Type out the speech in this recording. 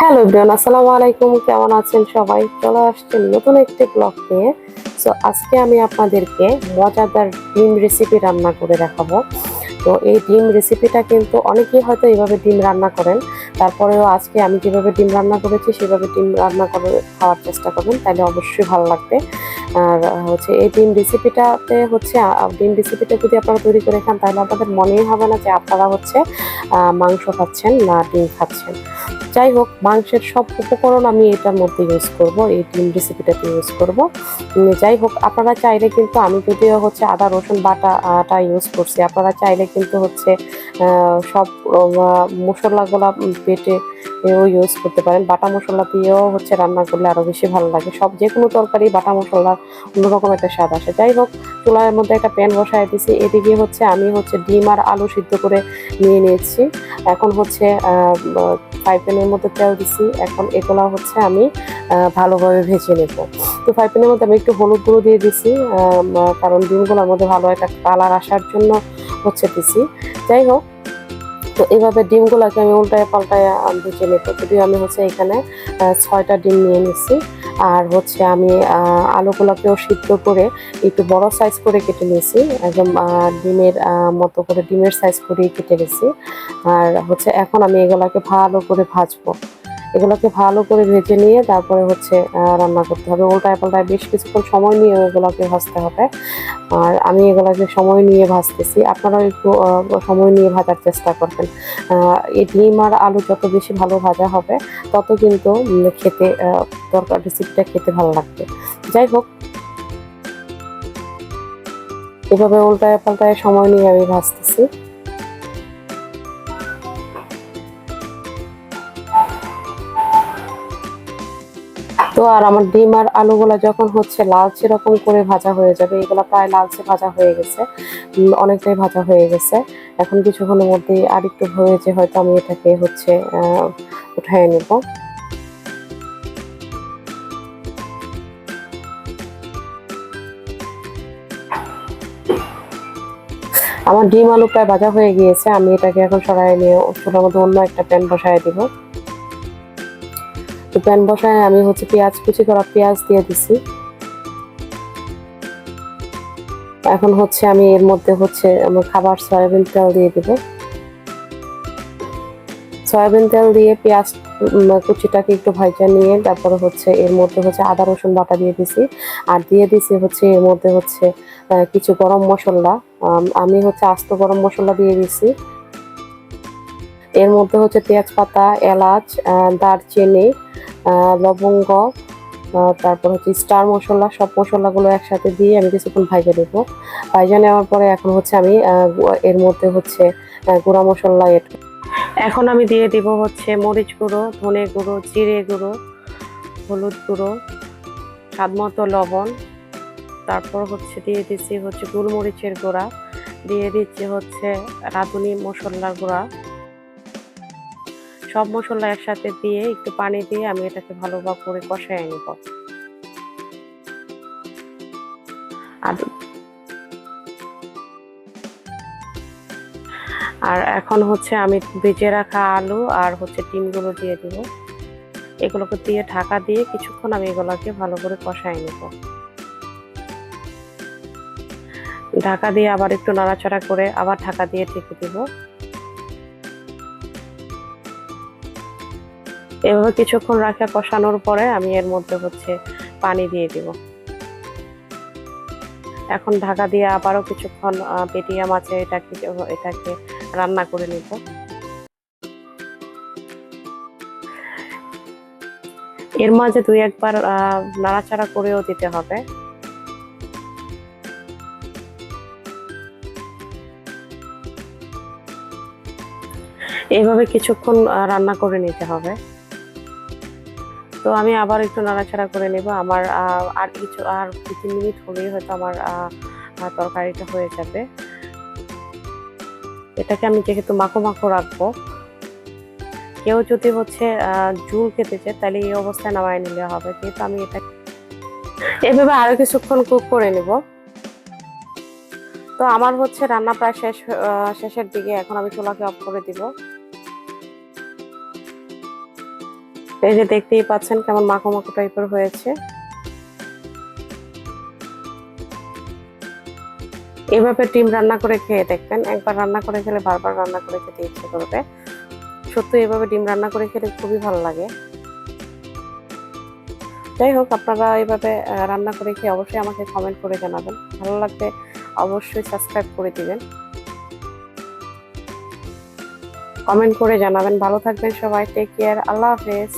Hello everyone, আসসালামু আলাইকুম। কেমন আছেন সবাই? চলে আসছেন নতুন একটি ব্লগ নিয়ে। সো আজকে আমি আপনাদেরকে মজাদার ডিম রেসিপি রান্না করে দেখাবো। তো এই ডিম রেসিপিটা কিন্তু অনেকেই হয়তো এইভাবে ডিম রান্না করেন। তারপরেও আজকে আমি যেভাবে ডিম রান্না করেছি সেভাবে ডিম রান্না করে খাওয়ার চেষ্টা করবেন, তাহলে অবশ্যই ভালো লাগবে। আর হচ্ছে এই ডিম রেসিপিটাতে হচ্ছে ডিম রেসিপিটা যদি আপনারা তৈরি করে খান তাহলে আপনাদের মনেই হবে না যে আপনারা হচ্ছে মাংস খাচ্ছেন না ডিম খাচ্ছেন। যাই হোক, মাংসের সব উপকরণ আমি এটার মধ্যে ইউজ করব, এই ডিম রেসিপিটাতে ইউজ করব। যাই হোক, আপনারা চাইলে কিন্তু আমি যদিও হচ্ছে আদা রসুন বাটাটা ইউজ করছি, আপনারা চাইলে কিন্তু হচ্ছে সব মশলাগুলা বেটে ইউজ করতে পারেন। বাটা মশলা দিয়েও হচ্ছে রান্না করলে আরো বেশি ভালো লাগে। সব যে কোনো তরকারি বাটা মশলার অন্যরকম একটা স্বাদ আসে। যাই হোক, চুলার মধ্যে একটা প্যান বসায় দিয়েছি। এদিকে হচ্ছে আমি হচ্ছে ডিম আর আলু সিদ্ধ করে নিয়ে নিয়েছি। এখন হচ্ছে ফ্রাই প্যানের মধ্যে তেল দিছি। এখন এগুলা হচ্ছে আমি ভালোভাবে ভেজে নেব। তো ফ্রাই প্যানের মধ্যে আমি একটু হলুদ গুঁড়ো দিয়ে দিছি, কারণ ডিমগুলোর মধ্যে ভালো একটা কালার আসার জন্য হচ্ছে দিছি। যাই হোক, তো এইভাবে ডিমগুলোকে আমি উল্টায় পাল্টায় ভেজে নেব। যদিও আমি হচ্ছে এখানে 6টা ডিম নিয়ে নিচ্ছি। আর হচ্ছে আমি আলুগুলোকেও সিদ্ধ করে একটু বড় সাইজ করে কেটে নিয়েছি, একদম ডিমের মতো করে ডিমের সাইজ করে কেটে নিয়েছি। আর হচ্ছে এখন আমি এগুলাকে ভালো করে ভাজবো। এগুলোকে ভালো করে ভেজে নিয়ে তারপরে হচ্ছে রান্না করতে হবে। উল্টায় পাল্টায় বেশ কিছুক্ষণ সময় নিয়ে এগুলোকে ভাজতে হবে। আর আমি এগুলোকে সময় নিয়ে ভাজতেছি, আপনারাও একটু সময় নিয়ে ভাজার চেষ্টা করবেন। এই ডিম আর আলু যত বেশি ভালো ভাজা হবে তত কিন্তু খেতে তরকারি রেসিপিটা খেতে ভালো লাগবে। যাই হোক, এভাবে উল্টায় পাল্টায় সময় নিয়ে আমি ভাজতেছি। তো আর আমার ডিম আর আলুগুলা যখন হচ্ছে লালচে রকম করে ভাজা হয়ে যাবে, এগুলা প্রায় লালচে ভাজা হয়ে গেছে, অনেকটাই ভাজা হয়ে গেছে। এখন কিছুক্ষণের মধ্যে আর একটু ভেজে হয়তো আমি এটাকে হচ্ছে উঠায় নেব। আমার ডিম আলু প্রায় ভাজা হয়ে গিয়েছে, আমি এটাকে এখন সরাই নিয়ে চুলার মধ্যে অন্য একটা প্যান বসায় দিব। তো প্যান বসায় আমি হচ্ছে কুচি করা পেঁয়াজ দিয়ে দিছি। এখন হচ্ছে আমি এর মধ্যে হচ্ছে আমার খাবার সয়াবিন তেল দিয়ে দিব। সয়াবিন তেল দিয়ে পেঁয়াজ কুচিটাকে একটু ভাজা নিয়ে তারপরে হচ্ছে এর মধ্যে হচ্ছে আদা রসুন বাটা দিয়ে দিছি। আর দিয়ে দিছি হচ্ছে এর মধ্যে হচ্ছে কিছু গরম মশলা। আমি হচ্ছে আস্ত গরম মশলা দিয়ে দিছি। এর মধ্যে হচ্ছে তেজপাতা, এলাচ, দারচিনি, লবঙ্গ, তারপর হচ্ছে স্টার মশলা, সব মশলাগুলো একসাথে দিয়ে আমি কিছুক্ষণ ভাজা নেব। ভাজা নেওয়ার পরে এখন হচ্ছে আমি এর মধ্যে হচ্ছে গুঁড়া মশলা এখন আমি দিয়ে দিব হচ্ছে মরিচ গুঁড়ো, ধনে গুঁড়ো, জিরে গুঁড়ো, হলুদ গুঁড়ো, স্বাদ মতো লবণ, তারপর হচ্ছে দিয়ে দিচ্ছি হচ্ছে গোলমরিচের গুঁড়া, দিয়ে দিচ্ছি হচ্ছে রাঁধুনি মশলার গুঁড়া। সব মশলা একসাথে দিয়ে একটু পানি দিয়ে আমি এটাকে ভালোভাবে করে কষায় নিব। আর আর এখন হচ্ছে আমি ভেজে রাখা আলু আর হচ্ছে ডিমগুলো দিয়ে দিব। এগুলোকে দিয়ে ঢাকা দিয়ে কিছুক্ষণ আমি এগুলোকে ভালো করে কষায় নিব। ঢাকা দিয়ে আবার একটু নাড়াচাড়া করে আবার ঢাকা দিয়ে ঢেকে দিব। এভাবে কিছুক্ষণ রাখা কষানোর পরে আমি এর মধ্যে হচ্ছে পানি দিয়ে দিব। এখন ঢাকা দিয়ে আবারও কিছুক্ষণ মিডিয়াম আঁচে এটাকে রান্না করে নিব। এর মাঝে দুই একবার নাড়াচাড়া করেও দিতে হবে। এইভাবে কিছুক্ষণ রান্না করে নিতে হবে। তো আমি আবার একটু নাড়াচাড়া করে নেব। আমার আর 2-3 মিনিট হলেই হয়তো আমার তরকারিটা হয়ে যাবে। এটাকে আমি যেহেতু মাখো মাখো রাখবো, কেউ যদি হচ্ছে ঝোল খেতে চায় তাহলে এই অবস্থায় নামায় নিলে হবে। যেহেতু আমি এটা এভাবে আরো কিছুক্ষণ কুক করে নেব। তো আমার হচ্ছে রান্না প্রায় শেষের দিকে। এখন আমি চুলাকে অফ করে দিব। এই যে দেখতেই পাচ্ছেন কেমন মাখো মাখো টাইপের হয়েছে। এভাবে ডিম রান্না করে খেয়ে দেখবেন, একবার রান্না করে খেলে বারবার রান্না করে খেতে ইচ্ছে করবে। সত্যি এভাবে ডিম রান্না করে খেলে খুবই ভালো লাগে। যাই হোক, আপনারা এইভাবে রান্না করে খেয়ে অবশ্যই আমাকে কমেন্ট করে জানাবেন। ভালো লাগলে অবশ্যই সাবস্ক্রাইব করে দিবেন, কমেন্ট করে জানাবেন। ভালো থাকবেন সবাই, টেক কেয়ার, আল্লাহ হাফেজ।